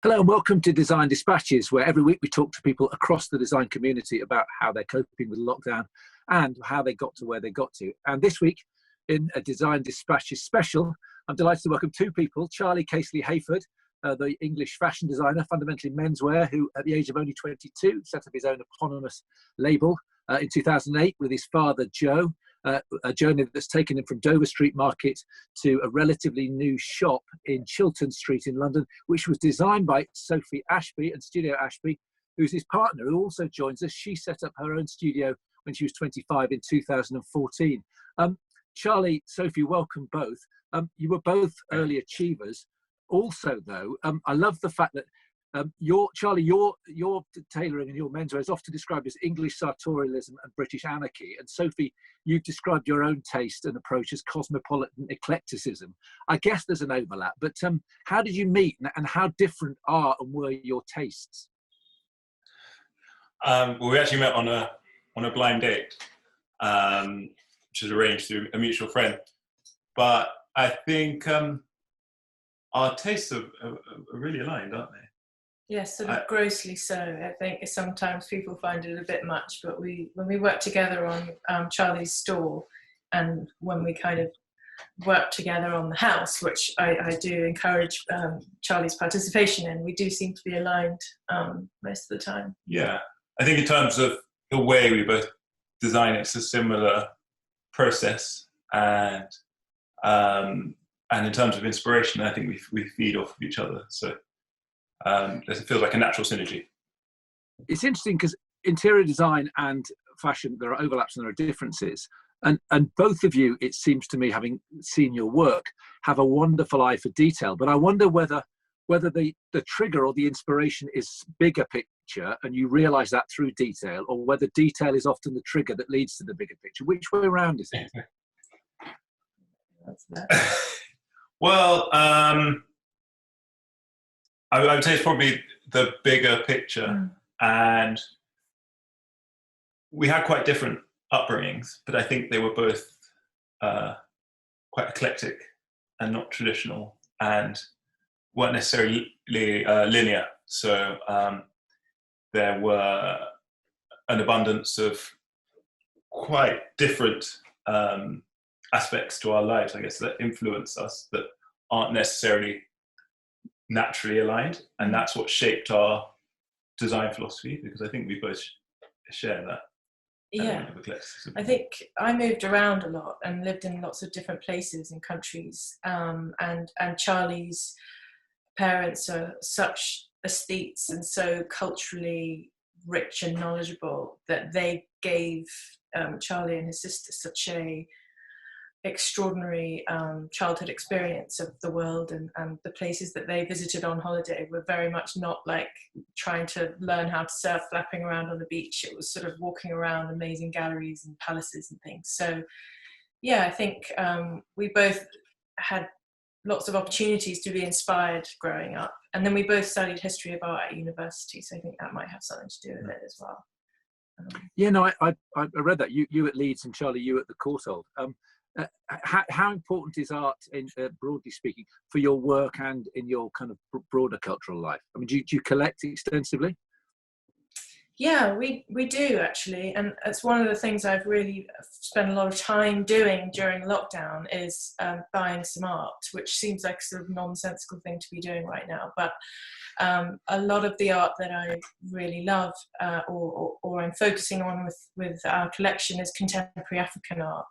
Hello and welcome to Design Dispatches, where every week we talk to people across the design community about how they're coping with lockdown and how they got to where they got to. And this week, in a Design Dispatches special, I'm delighted to welcome two people: Charlie Casely-Hayford, the English fashion designer, fundamentally menswear, who at the age of only 22 set up his own eponymous label in 2008 with his father Joe. A journey that's taken him from Dover Street Market to a relatively new shop in Chiltern Street in London, which was designed by Sophie Ashby and Studio Ashby, who's his partner, who also joins us. She set up her own studio when she was 25 in 2014. Charlie, Sophie, welcome both. You were both early achievers. Also, though, I love the fact that Charlie, your tailoring and your menswear is often described as English sartorialism and British anarchy. And Sophie, you've described your own taste and approach as cosmopolitan eclecticism. I guess there's an overlap, but how did you meet, and how different are and were your tastes? Well, we actually met on a blind date, which was arranged through a mutual friend. But I think our tastes are really aligned, aren't they? Yes, sort of grossly so. I think sometimes people find it a bit much, but when we worked together on Charlie's store, and when we kind of worked together on the house, which I do encourage Charlie's participation in, we do seem to be aligned most of the time. Yeah, I think in terms of the way we both design, it's a similar process, and in terms of inspiration, I think we feed off of each other. So. It feels like a natural synergy. It's interesting because interior design and fashion, there are overlaps and there are differences. And both of you, it seems to me, having seen your work, have a wonderful eye for detail. But I wonder whether the trigger or the inspiration is bigger picture and you realise that through detail, or whether detail is often the trigger that leads to the bigger picture. Which way around is it? Well, I would say it's probably the bigger picture, and we had quite different upbringings, but I think they were both quite eclectic and not traditional, and weren't necessarily linear. So there were an abundance of quite different aspects to our lives, I guess, that influence us, that aren't necessarily naturally aligned, and that's what shaped our design philosophy, because I think we both share that. Yeah, I think I moved around a lot and lived in lots of different places and countries, and Charlie's parents are such aesthetes and so culturally rich and knowledgeable that they gave Charlie and his sister such a extraordinary childhood experience of the world, and the places that they visited on holiday were very much not like trying to learn how to surf flapping around on the beach. It was sort of walking around amazing galleries and palaces and things. So yeah, I think we both had lots of opportunities to be inspired growing up, and then we both studied history of art at university, so I think that might have something to do with it as well. Yeah, no, I read that. You at Leeds and Charlie, you at the Courtauld. How important is art, broadly speaking, for your work and in your kind of broader cultural life? I mean, do you collect extensively? Yeah, we do actually, and it's one of the things I've really spent a lot of time doing during lockdown is buying some art, which seems like a sort of nonsensical thing to be doing right now. But a lot of the art that I really love, or I'm focusing on with our collection, is contemporary African art.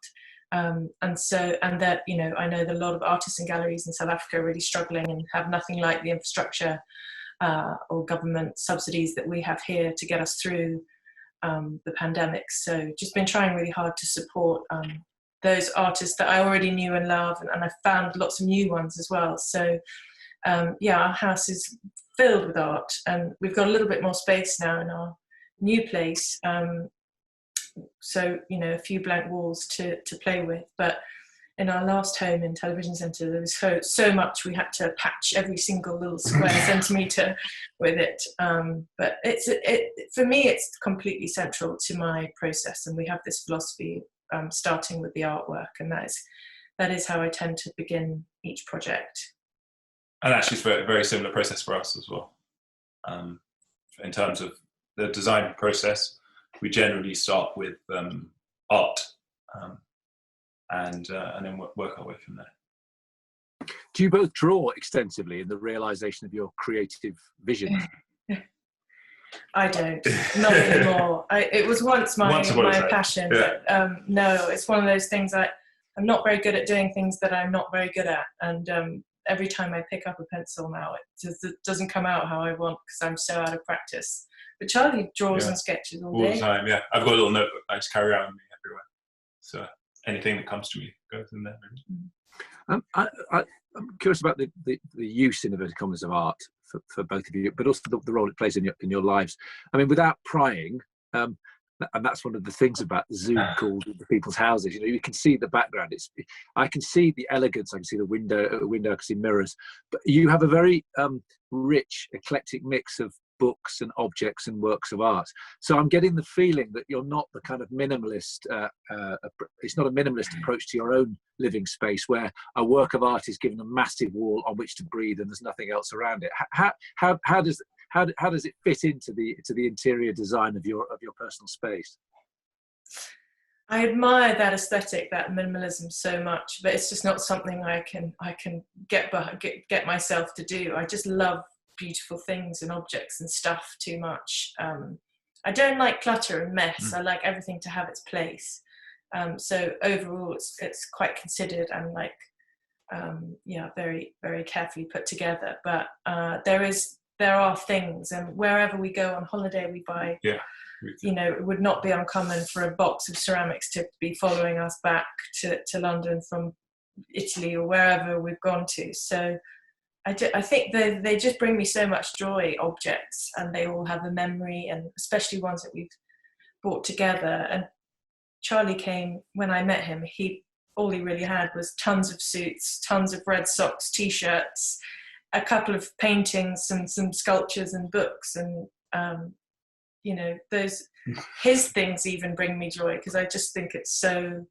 And that, you know, I know that a lot of artists and galleries in South Africa are really struggling and have nothing like the infrastructure or government subsidies that we have here to get us through the pandemic. So just been trying really hard to support those artists that I already knew and loved, and I've found lots of new ones as well. So yeah, our house is filled with art, and we've got a little bit more space now in our new place. So, you know, a few blank walls to play with. But in our last home in Television Centre, there was so much we had to patch every single little square centimetre with it. But for me, it's completely central to my process. And we have this philosophy starting with the artwork. And that is how I tend to begin each project. And actually, it's a very similar process for us as well. In terms of the design process, we generally start with art, and then work our way from there. Do you both draw extensively in the realization of your creative visions? I don't, not anymore. It was once my passion, yeah. But no, it's one of those things I'm not very good at doing things that I'm not very good at, and every time I pick up a pencil now, it doesn't come out how I want because I'm so out of practice. But Charlie draws and sketches all day. All the time, yeah. I've got a little notebook I just carry around with me everywhere. So anything that comes to me goes in there. I'm curious about the use, in inverted commas, of art for both of you, but also the role it plays in your lives. I mean, without prying, and that's one of the things about Zoom calls with people's houses. You know, you can see the background. I can see the elegance. I can see the window. I can see mirrors. But you have a very rich, eclectic mix of books and objects and works of art. So I'm getting the feeling that you're not the kind of minimalist. It's not a minimalist approach to your own living space where a work of art is given a massive wall on which to breathe and there's nothing else around it. How does it fit into the interior design of your personal space? I admire that aesthetic, that minimalism so much, but it's just not something I can get myself to do. I just love beautiful things and objects and stuff too much. I don't like clutter and mess. I like everything to have its place. So overall, it's quite considered and very, very carefully put together. But there are things, and wherever we go on holiday, we buy. Yeah. You know, it would not be uncommon for a box of ceramics to be following us back to London from Italy or wherever we've gone to. So I think they just bring me so much joy, objects, and they all have a memory, and especially ones that we've brought together. And Charlie came, when I met him, all he really had was tons of suits, tons of Red Sox t-shirts, a couple of paintings and some sculptures and books, and you know, his things even bring me joy because I just think it's so,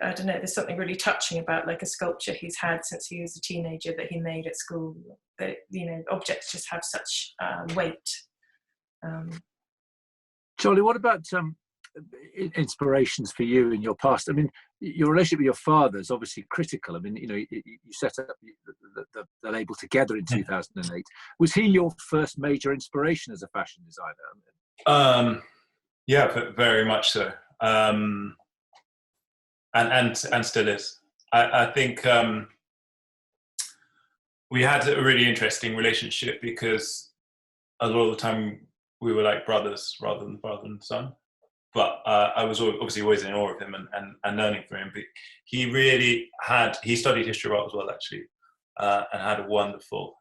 I don't know, there's something really touching about like a sculpture he's had since he was a teenager that he made at school. That, you know, objects just have such weight. Charlie, what about inspirations for you in your past? I mean, your relationship with your father is obviously critical. I mean, you know, you set up the label together in 2008. Was he your first major inspiration as a fashion designer? Yeah, very much so. And still is. I think we had a really interesting relationship because a lot of the time we were like brothers rather than father and son. But I was obviously always in awe of him and learning from him. But he studied history of art as well, actually, and had a wonderful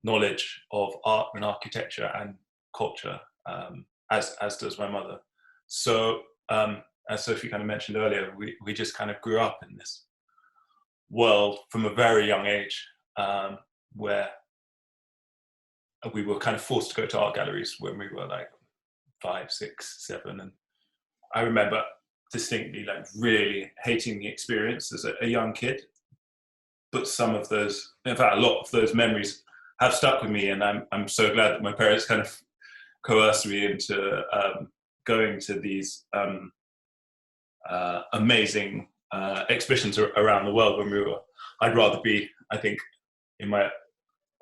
knowledge of art and architecture and culture, as does my mother. So, as Sophie kind of mentioned earlier, we just kind of grew up in this world from a very young age, where we were kind of forced to go to art galleries when we were like 5, 6, 7, and I remember distinctly like really hating the experience as a young kid. But some of those, in fact, a lot of those memories have stuck with me, and I'm so glad that my parents kind of coerced me into going to these amazing exhibitions around the world when I'd rather be, I think, in my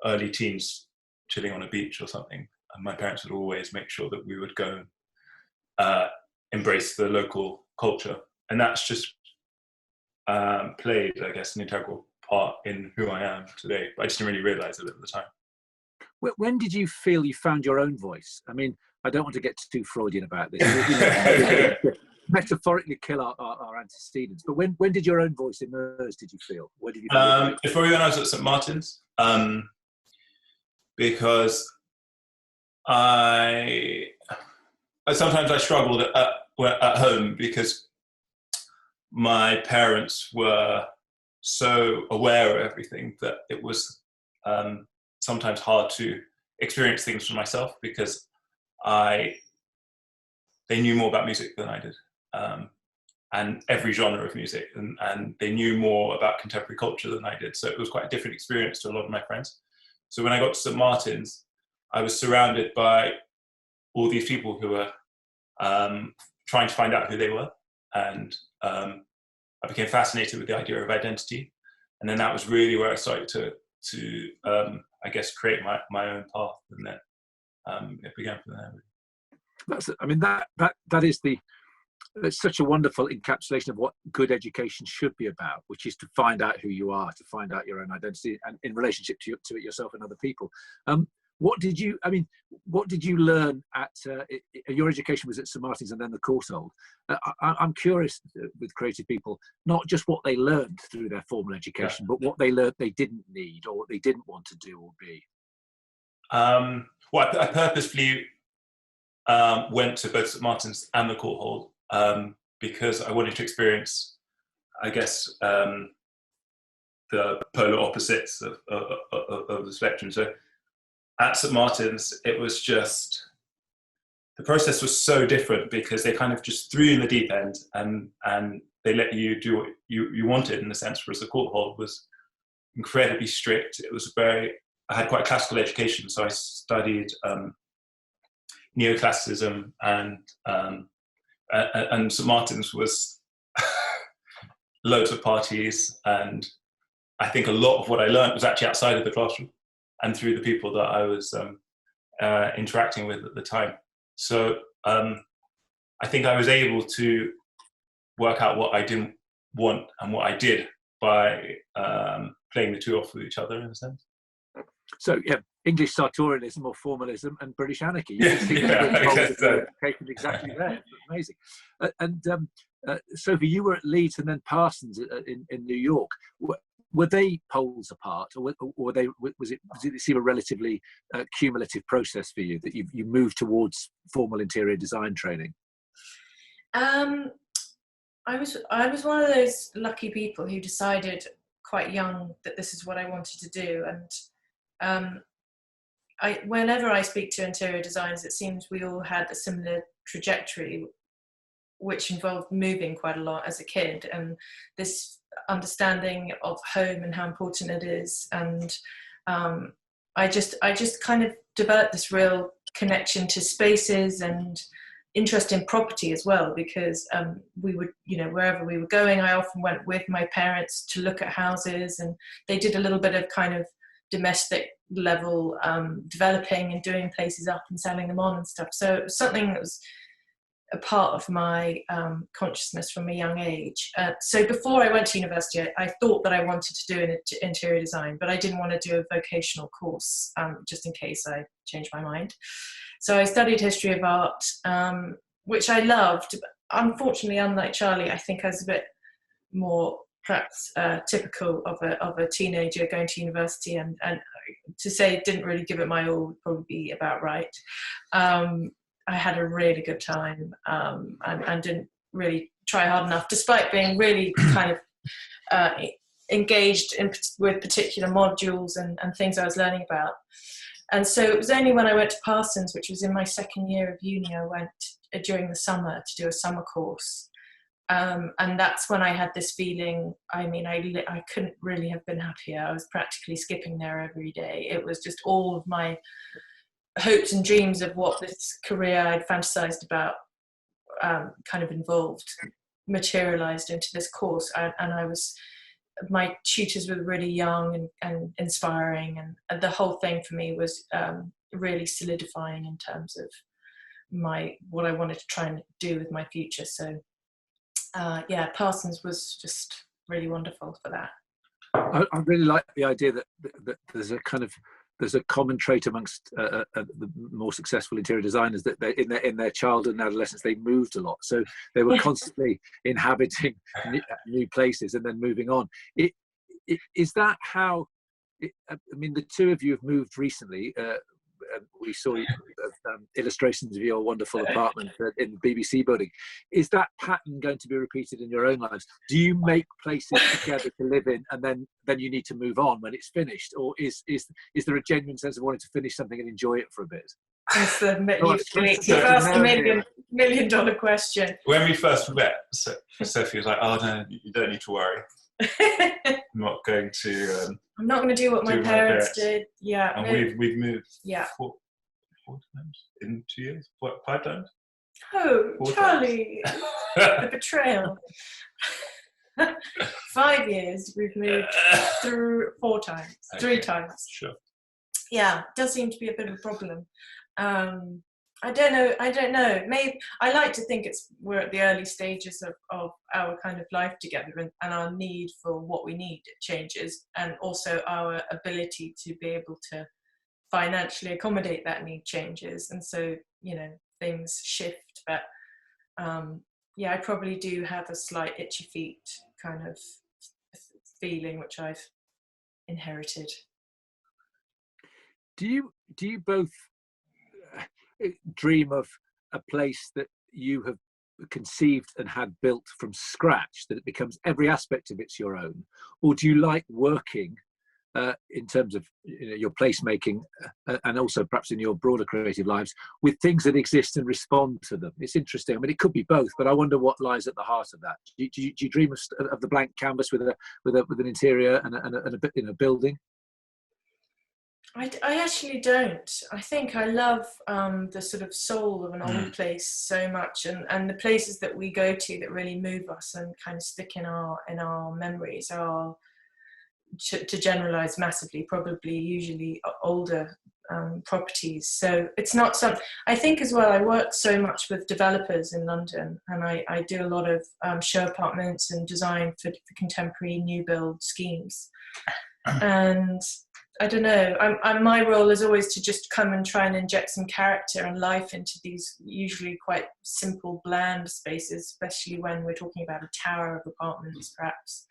early teens chilling on a beach or something. And my parents would always make sure that we would go embrace the local culture. And that's just played, I guess, an integral part in who I am today. But I just didn't really realize it at the time. When did you feel you found your own voice? I mean, I don't want to get too Freudian about this. Metaphorically kill our antecedents. But when did your own voice emerge, did you feel? Where did you feel it's probably when I was at St. Martin's. Because sometimes I struggled at home because my parents were so aware of everything that it was sometimes hard to experience things for myself because they knew more about music than I did, and every genre of music, and they knew more about contemporary culture than I did. So it was quite a different experience to a lot of my friends. So when I got to St Martin's, I was surrounded by all these people who were trying to find out who they were, and I became fascinated with the idea of identity, and then that was really where I started to I guess create my own path, and then it began from there. That is it's such a wonderful encapsulation of what good education should be about, which is to find out who you are, to find out your own identity, and in relationship to it yourself and other people. What did you learn at your education was at St Martin's and then the Courtauld? I'm curious with creative people, not just what they learned through their formal education, but what they learned they didn't need or what they didn't want to do or be. Well, I purposefully went to both St Martin's and the Courtauld because I wanted to experience, I guess, the polar opposites of the spectrum. So at St Martin's, it was just, the process was so different because they kind of just threw you in the deep end and they let you do what you wanted, in a sense, whereas the Courtauld was incredibly strict. It was I had quite a classical education, so I studied neoclassicism, and St Martin's was loads of parties, and I think a lot of what I learned was actually outside of the classroom and through the people that I was interacting with at the time. So I think I was able to work out what I didn't want and what I did by playing the two off with each other, in a sense. So yeah, English sartorialism or formalism and British anarchy. Exactly there. Amazing. And Sophie, you were at Leeds and then Parsons in New York. Were they poles apart, or was it seem a relatively cumulative process for you that you moved towards formal interior design training? I was one of those lucky people who decided quite young that this is what I wanted to do, and whenever I speak to interior designers, it seems we all had a similar trajectory, which involved moving quite a lot as a kid, and this understanding of home and how important it is. And I just kind of developed this real connection to spaces and interest in property as well, because we would, wherever we were going, I often went with my parents to look at houses, and they did a little bit of kind of domestic level developing and doing places up and selling them on and stuff. So it was something that was a part of my consciousness from a young age. So before I went to university, I thought that I wanted to do interior design, but I didn't want to do a vocational course just in case I changed my mind. So I studied history of art, which I loved. Unfortunately, unlike Charlie, I think I was a bit more perhaps typical of a teenager going to university, and to say didn't really give it my all would probably be about right. I had a really good time and didn't really try hard enough, despite being really kind of engaged with particular modules and things I was learning about. And so it was only when I went to Parsons, which was in my second year of uni, I went during the summer to do a summer course. And that's when I had this feeling, I couldn't really have been happier. I was practically skipping there every day. It was just all of my hopes and dreams of what this career I'd fantasized about kind of involved materialized into this course. And my tutors were really young and inspiring, and the whole thing for me was really solidifying in terms of what I wanted to try and do with my future. So Parsons was just really wonderful for that. I really like the idea that there's a common trait amongst the more successful interior designers, that they, in their childhood and adolescence, they moved a lot. So they were constantly inhabiting new places and then moving on. Is that how? The two of you have moved recently. We saw illustrations of your wonderful apartment in the BBC building. Is that pattern going to be repeated in your own lives? Do you make places together to live in, and then you need to move on when it's finished, or is there a genuine sense of wanting to finish something and enjoy it for a bit? It's the, you've asked the million dollar question. When we first met, Sophie was like, "Oh no, you don't need to worry. I'm not going to. I'm not going to do what my parents did." Yeah, and we've moved. Yeah. Four times in 2 years. What, 5 times? Oh, Charlie, the betrayal. 5 years we've moved through 4 times, 3 times. Sure. Yeah, it does seem to be a bit of a problem. I don't know. Maybe I like to think we're at the early stages of our kind of life together, and our need for what we need changes, and also our ability to be able to financially accommodate that need changes, and so things shift. But yeah, I probably do have a slight itchy feet kind of feeling, which I've inherited. Do you both dream of a place that you have conceived and had built from scratch, that it becomes every aspect of it's your own, or do you like working in terms of your placemaking and also perhaps in your broader creative lives with things that exist and respond to them? It's interesting. I mean, it could be both, but I wonder what lies at the heart of that. Do you dream of the blank canvas with an interior and a bit in a building? I actually don't. I think I love the sort of soul of an old place so much, and the places that we go to that really move us and kind of stick in our memories are, to generalize massively, probably usually older properties. So it's not something, I think as well, I work so much with developers in London, and I do a lot of show apartments and design for contemporary new build schemes. And I don't know, my role is always to just come and try and inject some character and life into these usually quite simple, bland spaces, especially when we're talking about a tower of apartments, perhaps,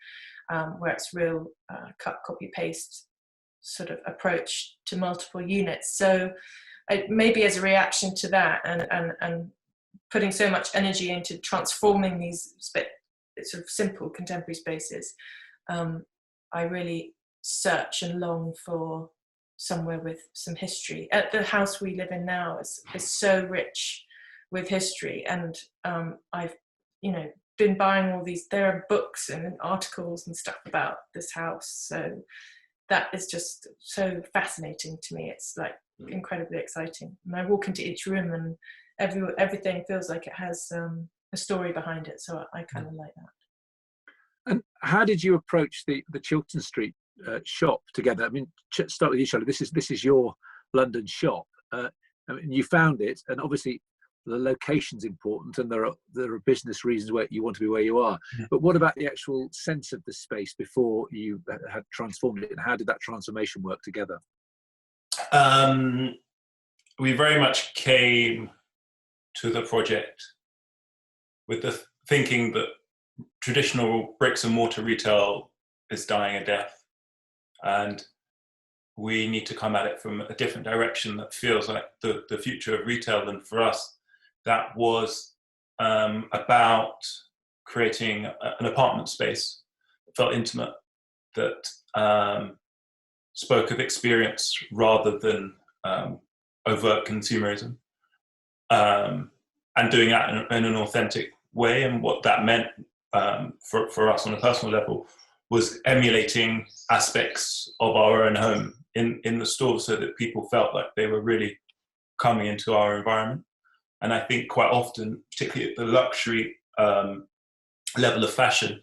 where it's real cut, copy, paste sort of approach to multiple units. So maybe as a reaction to that, and putting so much energy into transforming these sort of simple contemporary spaces, I really search and long for somewhere with some history. The house we live in now is so rich with history, and I've been buying all these, there are books and articles and stuff about this house, so that is just so fascinating to me. It's like incredibly exciting, and I walk into each room and everything feels like it has a story behind it, so I kind of like that. And how did you approach the Chiltern Street shop together? I mean, start with you, Charlie. This is your London shop. I mean, you found it, and obviously the location's important, and there are business reasons where you want to be where you are. Yeah. But what about the actual sense of the space before you had transformed it, and how did that transformation work together? We very much came to the project with the thinking that traditional bricks and mortar retail is dying a death, and we need to come at it from a different direction that feels like the future of retail. And for us, that was about creating an apartment space that felt intimate, that spoke of experience rather than overt consumerism, and doing that in an authentic way. And what that meant for us on a personal level was emulating aspects of our own home in the store, so that people felt like they were really coming into our environment. And I think quite often, particularly at the luxury level of fashion,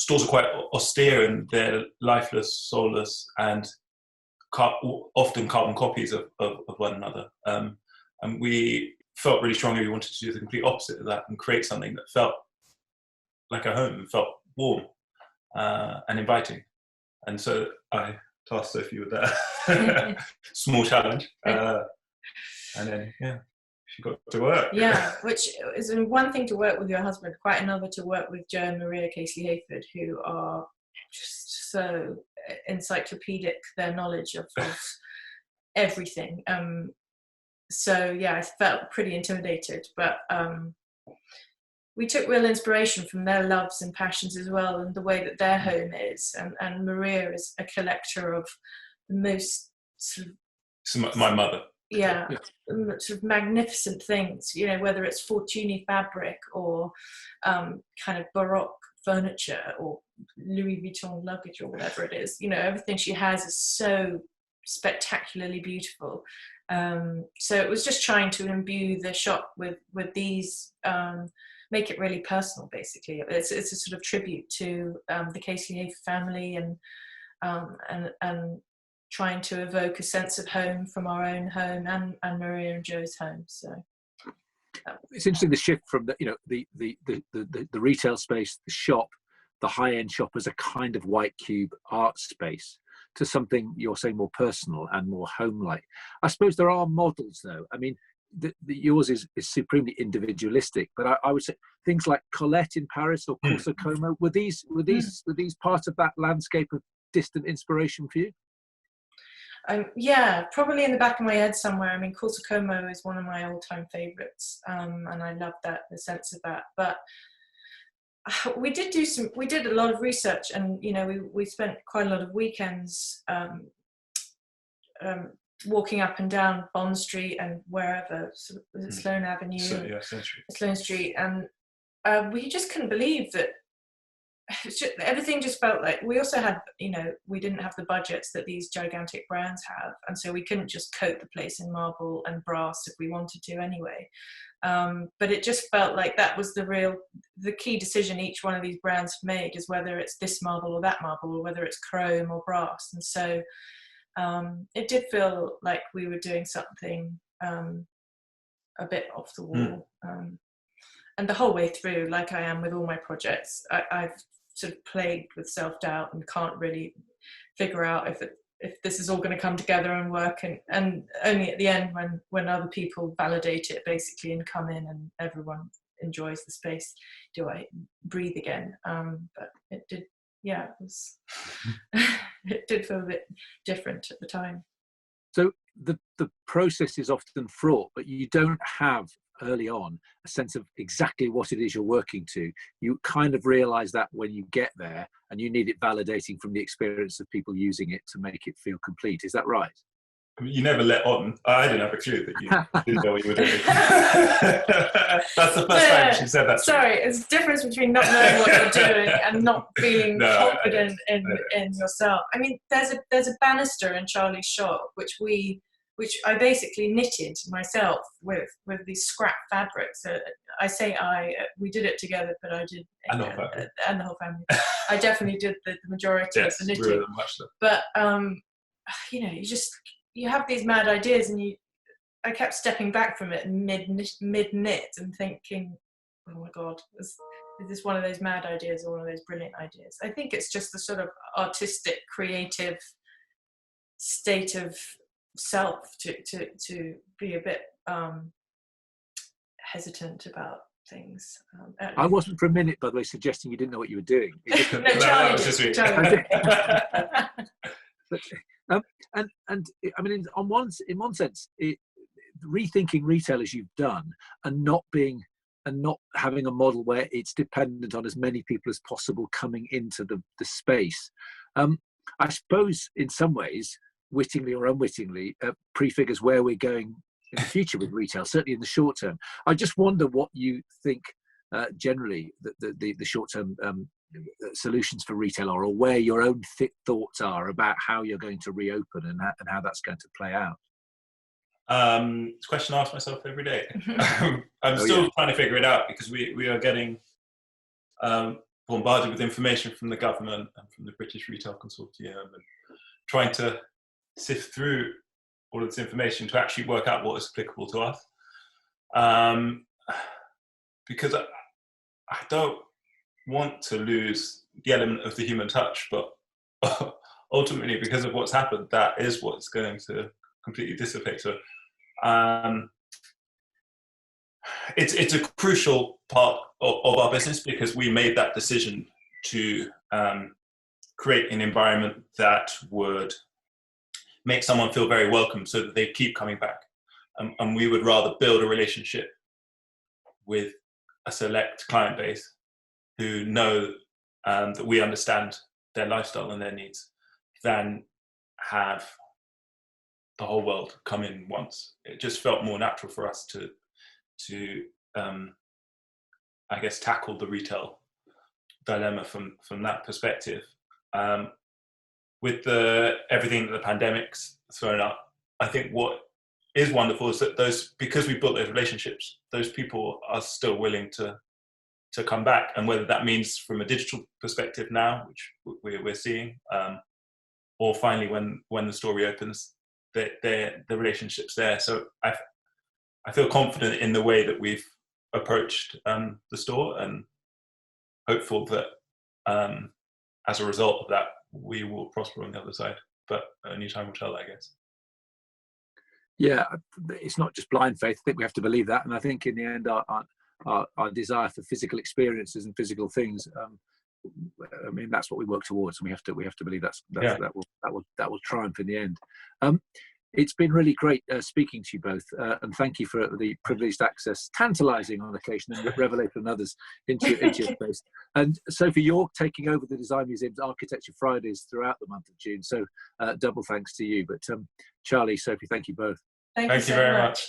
stores are quite austere, and they're lifeless, soulless, and often carbon copies of one another. And we felt really strongly we wanted to do the complete opposite of that and create something that felt like a home, and felt warm and inviting. And so I tasked Sophie with that small challenge. And then, yeah, she got to work. Yeah, which is one thing to work with your husband, quite another to work with Joe and Maria Casely-Hayford, who are just so encyclopedic, their knowledge of everything. So yeah, I felt pretty intimidated, but we took real inspiration from their loves and passions as well, and the way that their home is. And Maria is a collector of the most So my mother. yeah, sort of magnificent things, you know, whether it's Fortuny fabric or kind of Baroque furniture or Louis Vuitton luggage or whatever it is. You know, everything she has is so spectacularly beautiful. So it was just trying to imbue the shop with these, make it really personal. Basically, it's a sort of tribute to the Casely-Hayford family, and trying to evoke a sense of home from our own home and Maria and Joe's home. So it's interesting, the shift from the, you know, the retail space, the shop, the high-end shop as a kind of white cube art space, to something you're saying more personal and more home-like. I suppose there are models, though. I mean, yours is supremely individualistic, but I would say things like Colette in Paris or Corso Como, were these part of that landscape of distant inspiration for you? Yeah, probably in the back of my head somewhere. I mean, Corso Como is one of my all-time favourites, and I love that, the sense of that. But we did a lot of research, and you know, we spent quite a lot of weekends walking up and down Bond Street and wherever, sort of Sloane Avenue, Sloane Street, and we just couldn't believe that. Everything just felt like, we also had, you know, we didn't have the budgets that these gigantic brands have, and so we couldn't just coat the place in marble and brass if we wanted to anyway. But it just felt like that was the key decision each one of these brands have made, is whether it's this marble or that marble, or whether it's chrome or brass. And so it did feel like we were doing something a bit off the wall. And the whole way through, like I am with all my projects, I've sort of plagued with self-doubt and can't really figure out if this is all going to come together and work, and only at the end, when other people validate it basically and come in and everyone enjoys the space, do I breathe again. But it did, yeah, it was it did feel a bit different at the time. So the process is often fraught, but you don't have early on a sense of exactly what it is you're working to. You kind of realize that when you get there, and you need it validating from the experience of people using it to make it feel complete. Is that right? I mean, you never let on. I didn't have a clue that you didn't know what you were doing. That's the first time she said that. Sorry, it's the difference between not knowing what you're doing and not feeling confident in yourself. I mean, there's a banister in Charlie's shop which I basically knitted myself with these scrap fabrics. I say we did it together, but I did, and the whole family. I definitely did the majority of the knitting. But you know, you have these mad ideas, and I kept stepping back from it mid knit and thinking, oh my God, is this one of those mad ideas or one of those brilliant ideas? I think it's just the sort of artistic, creative state of self to be a bit hesitant about things. I wasn't for a minute, by the way, suggesting you didn't know what you were doing. Charlie. But, and I mean, in one sense, rethinking retail as you've done, and not having a model where it's dependent on as many people as possible coming into the space, I suppose in some ways, wittingly or unwittingly, prefigures where we're going in the future with retail, certainly in the short term. I just wonder what you think generally the short-term solutions for retail are, or where your own thoughts are about how you're going to reopen and how that's going to play out. It's a question I ask myself every day. I'm still trying to figure it out, because we are getting bombarded with information from the government and from the British Retail Consortium, and trying to sift through all of this information to actually work out what is applicable to us. Because I don't want to lose the element of the human touch, but ultimately, because of what's happened, that is what's going to completely dissipate. So it's a crucial part of our business, because we made that decision to create an environment that would make someone feel very welcome, so that they keep coming back. And we would rather build a relationship with a select client base who know that we understand their lifestyle and their needs, than have the whole world come in once. It just felt more natural for us to I guess tackle the retail dilemma from that perspective. With everything that the pandemic's thrown up, I think what is wonderful is that because we built those relationships, those people are still willing to come back, and whether that means from a digital perspective now, which we're seeing, or finally when the store reopens, the relationship's there. So I feel confident in the way that we've approached the store, and hopeful that as a result of that, we will prosper on the other side. But only time will tell, I guess. Yeah, it's not just blind faith. I think we have to believe that, and I think in the end, our desire for physical experiences and physical things, I mean, that's what we work towards, and we have to believe that will triumph in the end. It's been really great speaking to you both, and thank you for the privileged access, tantalising on occasion, and revelation on others into your space. And Sophie, you're taking over the Design Museum's Architecture Fridays throughout the month of June, so double thanks to you. But Charlie, Sophie, thank you both. Thank you very much.